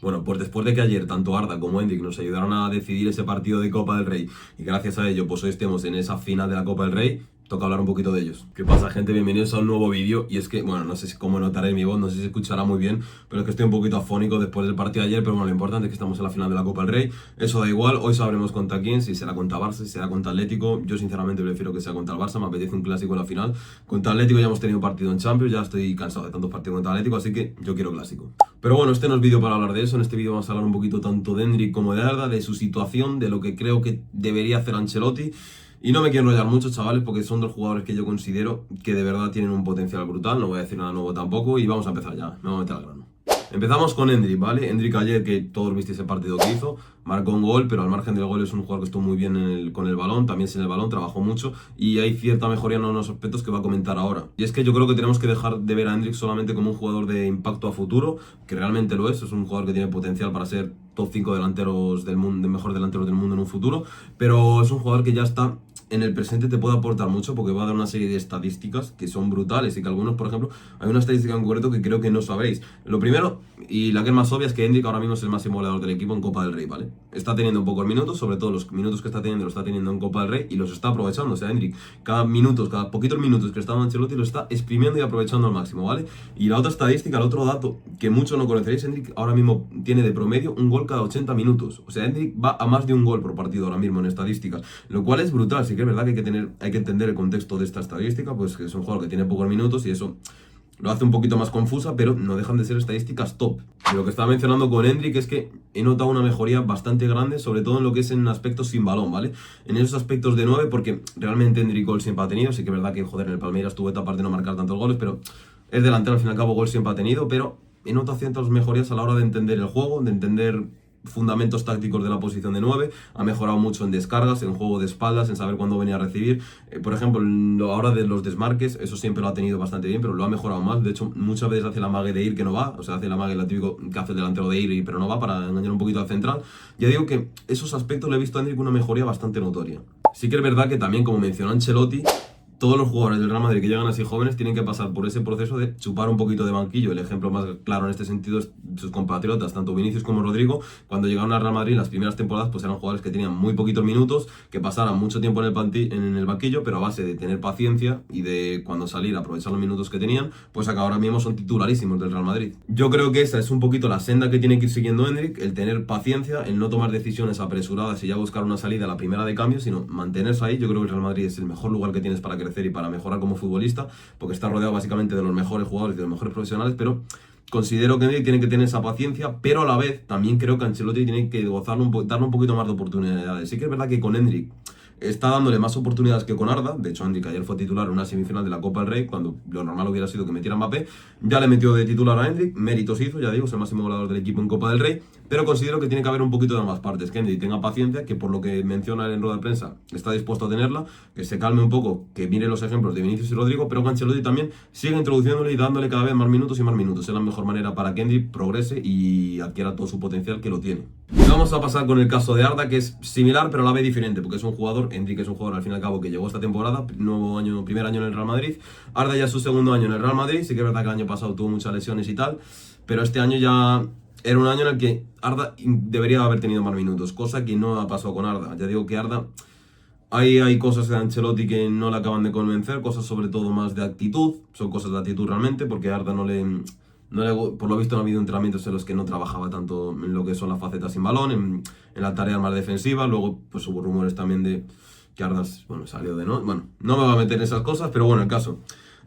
Bueno, pues después de que ayer tanto Arda como Endrick nos ayudaron a decidir ese partido de Copa del Rey y gracias a ello pues hoy estemos en esa final de la Copa del Rey, toca hablar un poquito de ellos. ¿Qué pasa, gente? Bienvenidos a un nuevo vídeo. Y es que, bueno, no sé cómo notaré mi voz, no sé si se escuchará muy bien, pero es que estoy un poquito afónico después del partido de ayer. Pero bueno, lo importante es que estamos en la final de la Copa del Rey. Eso da igual, hoy sabremos contra quién, si será contra Barça, si será contra Atlético. Yo sinceramente prefiero que sea contra el Barça, me apetece un clásico en la final. Contra Atlético ya hemos tenido partido en Champions, ya estoy cansado de tantos partidos contra Atlético, así que yo quiero clásico. Pero bueno, este no es vídeo para hablar de eso. En este vídeo vamos a hablar un poquito tanto de Endrick como de Arda, de su situación, de lo que creo que debería hacer Ancelotti. Y no me quiero enrollar mucho, chavales, porque son dos jugadores que yo considero que de verdad tienen un potencial brutal. No voy a decir nada nuevo tampoco y vamos a empezar ya. Me voy a meter al grano. Empezamos con Endrick, ¿vale? Endrick ayer, que todos visteis el partido que hizo, marcó un gol, pero al margen del gol es un jugador que estuvo muy bien con el balón, también sin el balón, trabajó mucho y hay cierta mejoría en unos aspectos que va a comentar ahora. Y es que yo creo que tenemos que dejar de ver a Endrick solamente como un jugador de impacto a futuro, que realmente lo es un jugador que tiene potencial para ser top 5 delanteros del mundo, mejor delanteros del mundo en un futuro, pero es un jugador que ya está en el presente, te puede aportar mucho porque va a dar una serie de estadísticas que son brutales y que algunos, por ejemplo, hay una estadística en concreto que creo que no sabéis. Lo primero, y la que es más obvia, es que Endrick ahora mismo es el máximo goleador del equipo en Copa del Rey, ¿vale? Está teniendo pocos minutos, sobre todo los minutos que está teniendo, los está teniendo en Copa del Rey y los está aprovechando. O sea, Endrick, cada poquitos minutos que está en Ancelotti, lo está exprimiendo y aprovechando al máximo, ¿vale? Y la otra estadística, el otro dato que muchos no conoceréis, Endrick ahora mismo tiene de promedio un gol cada 80 minutos. O sea, Endrick va a más de un gol por partido ahora mismo en estadísticas, lo cual es brutal. Sí que es verdad que hay que entender el contexto de esta estadística, pues que es un jugador que tiene pocos minutos y eso lo hace un poquito más confusa, pero no dejan de ser estadísticas top. Y lo que estaba mencionando con Endrick es que he notado una mejoría bastante grande, sobre todo en lo que es en aspectos sin balón, ¿vale? En esos aspectos de 9, porque realmente Endrick gol siempre ha tenido. Sí que es verdad que, joder, en el Palmeiras tuvo etapas de no marcar tantos goles, pero es delantero, al fin y al cabo gol siempre ha tenido. Pero he notado ciertas mejorías a la hora de entender el juego, de entender fundamentos tácticos de la posición de 9, ha mejorado mucho en descargas, en juego de espaldas, en saber cuándo venía a recibir. Por ejemplo, ahora de los desmarques, eso siempre lo ha tenido bastante bien, pero lo ha mejorado más. De hecho, muchas veces hace la mague de ir que no va, o sea, hace la mague, la típico que hace el delantero de ir pero no va, para engañar un poquito al central. Ya digo que esos aspectos le he visto a Endrick una mejoría bastante notoria. Sí que es verdad que también, como mencionó Ancelotti, todos los jugadores del Real Madrid que llegan así jóvenes tienen que pasar por ese proceso de chupar un poquito de banquillo. El ejemplo más claro en este sentido es sus compatriotas, tanto Vinicius como Rodrigo. Cuando llegaron al Real Madrid en las primeras temporadas, pues eran jugadores que tenían muy poquitos minutos, que pasaran mucho tiempo en el banquillo, pero a base de tener paciencia y de cuando salir aprovechar los minutos que tenían, pues acá ahora mismo son titularísimos del Real Madrid. Yo creo que esa es un poquito la senda que tiene que ir siguiendo Endrick, el tener paciencia, el no tomar decisiones apresuradas y ya buscar una salida a la primera de cambio, sino mantenerse ahí. Yo creo que el Real Madrid es el mejor lugar que tienes para crecer y para mejorar como futbolista, porque está rodeado básicamente de los mejores jugadores y de los mejores profesionales, pero considero que Endrick tiene que tener esa paciencia, pero a la vez también creo que Ancelotti tiene que darle un poquito más de oportunidades. Sí que es verdad que con Endrick está dándole más oportunidades que con Arda. De hecho, Endrick ayer fue titular en una semifinal de la Copa del Rey, cuando lo normal hubiera sido que metiera Mbappé. Ya le metió de titular a Endrick, méritos hizo, ya digo, es el máximo goleador del equipo en Copa del Rey, pero considero que tiene que haber un poquito de ambas partes, que Endrick tenga paciencia, que por lo que menciona en rueda de prensa está dispuesto a tenerla, que se calme un poco, que mire los ejemplos de Vinicius y Rodrigo, pero que Ancelotti también siga introduciéndole y dándole cada vez más minutos y más minutos. Es la mejor manera para que Endrick progrese y adquiera todo su potencial, que lo tiene. Y vamos a pasar con el caso de Arda, que es similar pero a la vez diferente, porque es un jugador, Endrick es un jugador al fin y al cabo que llegó esta temporada, primer año en el Real Madrid. Arda ya es su segundo año en el Real Madrid. Sí que es verdad que el año pasado tuvo muchas lesiones y tal, pero este año ya era un año en el que Arda debería haber tenido más minutos, cosa que no ha pasado con Arda. Ya digo que Arda, hay cosas de Ancelotti que no le acaban de convencer, cosas sobre todo más de actitud, son cosas de actitud realmente, porque a Arda por lo visto no ha habido entrenamientos en los que no trabajaba tanto en lo que son las facetas sin balón, en la tarea más defensiva. Luego pues hubo rumores también de que Arda, bueno, salió de no. Bueno, no me voy a meter en esas cosas, pero bueno, el caso.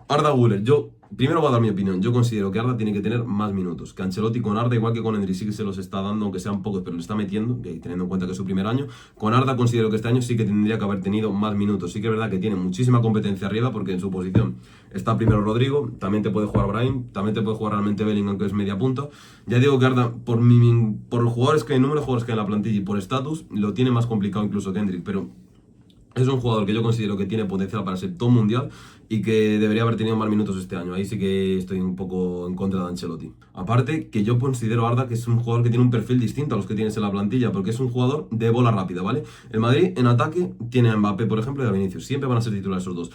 Arda Güler, yo primero voy a dar mi opinión. Yo considero que Arda tiene que tener más minutos. Que Ancelotti con Arda, igual que con Endrick, sí que se los está dando, aunque sean pocos, pero le está metiendo, teniendo en cuenta que es su primer año. Con Arda considero que este año sí que tendría que haber tenido más minutos. Sí que es verdad que tiene muchísima competencia arriba, porque en su posición está primero Rodrigo, también te puede jugar Brahim, también te puede jugar realmente Bellingham, que es media punta. Ya digo que Arda, por jugadores que hay, número de jugadores que hay en la plantilla y por estatus, lo tiene más complicado incluso que Endrick, pero es un jugador que yo considero que tiene potencial para ser top mundial y que debería haber tenido más minutos este año. Ahí sí que estoy un poco en contra de Ancelotti. Aparte, que yo considero a Arda que es un jugador que tiene un perfil distinto a los que tienes en la plantilla, porque es un jugador de bola rápida, ¿vale? El Madrid en ataque tiene a Mbappé, por ejemplo, y a Vinicius. Siempre van a ser titulares esos dos.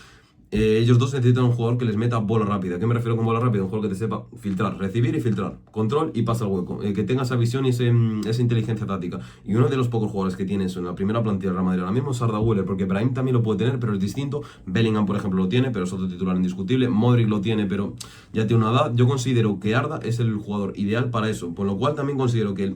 ellos dos necesitan un jugador que les meta bola rápida. ¿A qué me refiero con bola rápida? Un jugador que te sepa filtrar, recibir y filtrar, control y pasa al hueco, que tenga esa visión y esa inteligencia táctica. Y uno de los pocos jugadores que tiene eso en la primera plantilla del Real Madrid ahora mismo es Arda Güler, porque Brahim también lo puede tener, pero es distinto. Bellingham, por ejemplo, lo tiene, pero es otro titular indiscutible. Modric lo tiene, pero ya tiene una edad. Yo considero que Arda es el jugador ideal para eso, por lo cual también considero que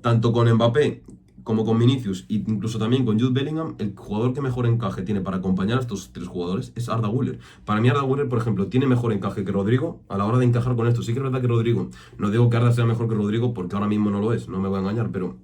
tanto con Mbappé como con Vinicius e incluso también con Jude Bellingham, el jugador que mejor encaje tiene para acompañar a estos tres jugadores es Arda Güler. Para mí Arda Güler, por ejemplo, tiene mejor encaje que Rodrigo a la hora de encajar con esto. Sí que es verdad que Rodrigo, no digo que Arda sea mejor que Rodrigo porque ahora mismo no lo es, no me voy a engañar, pero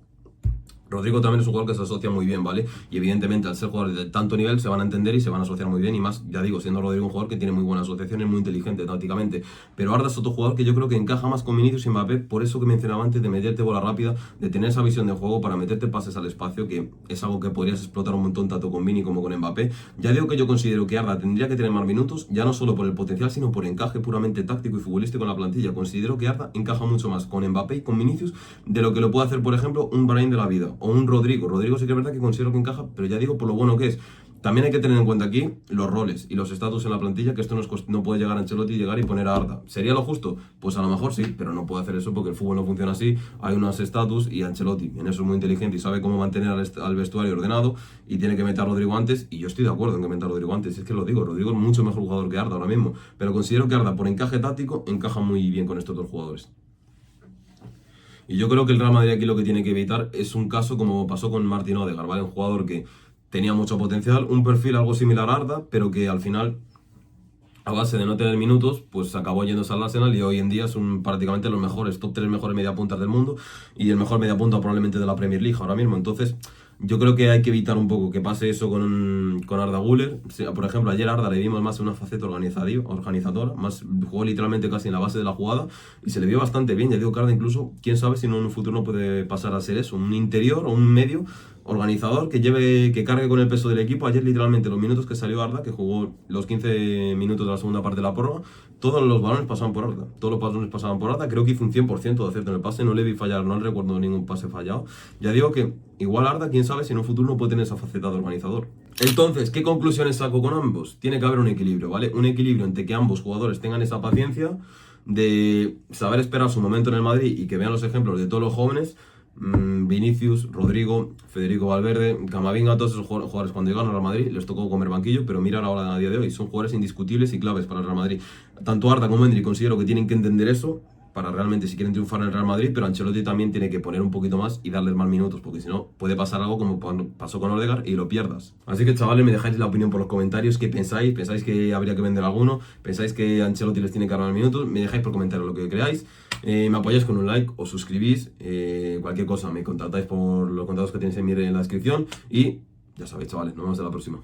Rodrigo también es un jugador que se asocia muy bien, ¿vale? Y evidentemente al ser jugadores de tanto nivel se van a entender y se van a asociar muy bien y más, ya digo, siendo Rodrigo un jugador que tiene muy buenas asociaciones, muy inteligente tácticamente. Pero Arda es otro jugador que yo creo que encaja más con Vinicius y Mbappé, por eso que mencionaba antes de meterte bola rápida, de tener esa visión de juego para meterte pases al espacio, que es algo que podrías explotar un montón tanto con Vini como con Mbappé. Ya digo que yo considero que Arda tendría que tener más minutos, ya no solo por el potencial, sino por encaje puramente táctico y futbolístico en la plantilla. Considero que Arda encaja mucho más con Mbappé y con Vinicius de lo que lo puede hacer, por ejemplo, un Brahim de la vida o un Rodrigo. Rodrigo sí que es verdad que considero que encaja, pero ya digo por lo bueno que es. También hay que tener en cuenta aquí los roles y los estatus en la plantilla, que esto no puede llegar a Ancelotti y llegar y poner a Arda. ¿Sería lo justo? Pues a lo mejor sí, pero no puede hacer eso porque el fútbol no funciona así. Hay unos estatus y Ancelotti en eso es muy inteligente y sabe cómo mantener al vestuario ordenado y tiene que meter a Rodrigo antes, y yo estoy de acuerdo en que meta a Rodrigo antes. Es que lo digo, Rodrigo es mucho mejor jugador que Arda ahora mismo, pero considero que Arda por encaje táctico encaja muy bien con estos dos jugadores. Y yo creo que el Real Madrid aquí lo que tiene que evitar es un caso como pasó con Martin Odegaard, ¿vale? Un jugador que tenía mucho potencial, un perfil algo similar a Arda, pero que al final, a base de no tener minutos, pues acabó yéndose al Arsenal y hoy en día es prácticamente los mejores, top 3 mejores mediapuntas del mundo y el mejor mediapunta probablemente de la Premier League ahora mismo. Entonces, yo creo que hay que evitar un poco que pase eso con Arda Güler. Por ejemplo, ayer a Arda le vimos más una faceta organizadora, más jugó literalmente casi en la base de la jugada y se le vio bastante bien. Ya digo que Arda incluso, quién sabe si en un futuro no puede pasar a ser eso, un interior o un medio organizador que cargue con el peso del equipo. Ayer literalmente los minutos que salió Arda, que jugó los 15 minutos de la segunda parte de la prórroga, todos los balones pasaban por Arda. Todos los balones pasaban por Arda. Creo que hizo un 100% de acierto en el pase. No le vi fallar, no recuerdo ningún pase fallado. Ya digo que igual Arda, quién sabe si en un futuro no puede tener esa faceta de organizador. Entonces, ¿qué conclusiones saco con ambos? Tiene que haber un equilibrio, ¿vale? Un equilibrio entre que ambos jugadores tengan esa paciencia de saber esperar su momento en el Madrid y que vean los ejemplos de todos los jóvenes. Vinicius, Rodrigo, Federico Valverde, Camavinga, todos esos jugadores cuando llegaron al Real Madrid les tocó comer banquillo, pero mirar ahora a día de hoy, son jugadores indiscutibles y claves para el Real Madrid. Tanto Arda como Endrick considero que tienen que entender eso para realmente si quieren triunfar en el Real Madrid, pero Ancelotti también tiene que poner un poquito más y darles más minutos, porque si no puede pasar algo como pasó con Odegaard y lo pierdas. Así que chavales, me dejáis la opinión por los comentarios, ¿qué pensáis? ¿Pensáis que habría que vender alguno? ¿Pensáis que Ancelotti les tiene que dar más minutos? Me dejáis por comentarios lo que creáis. Me apoyáis con un like, os suscribís, cualquier cosa me contactáis por los contactos que tenéis en la descripción y ya sabéis chavales, nos vemos en la próxima.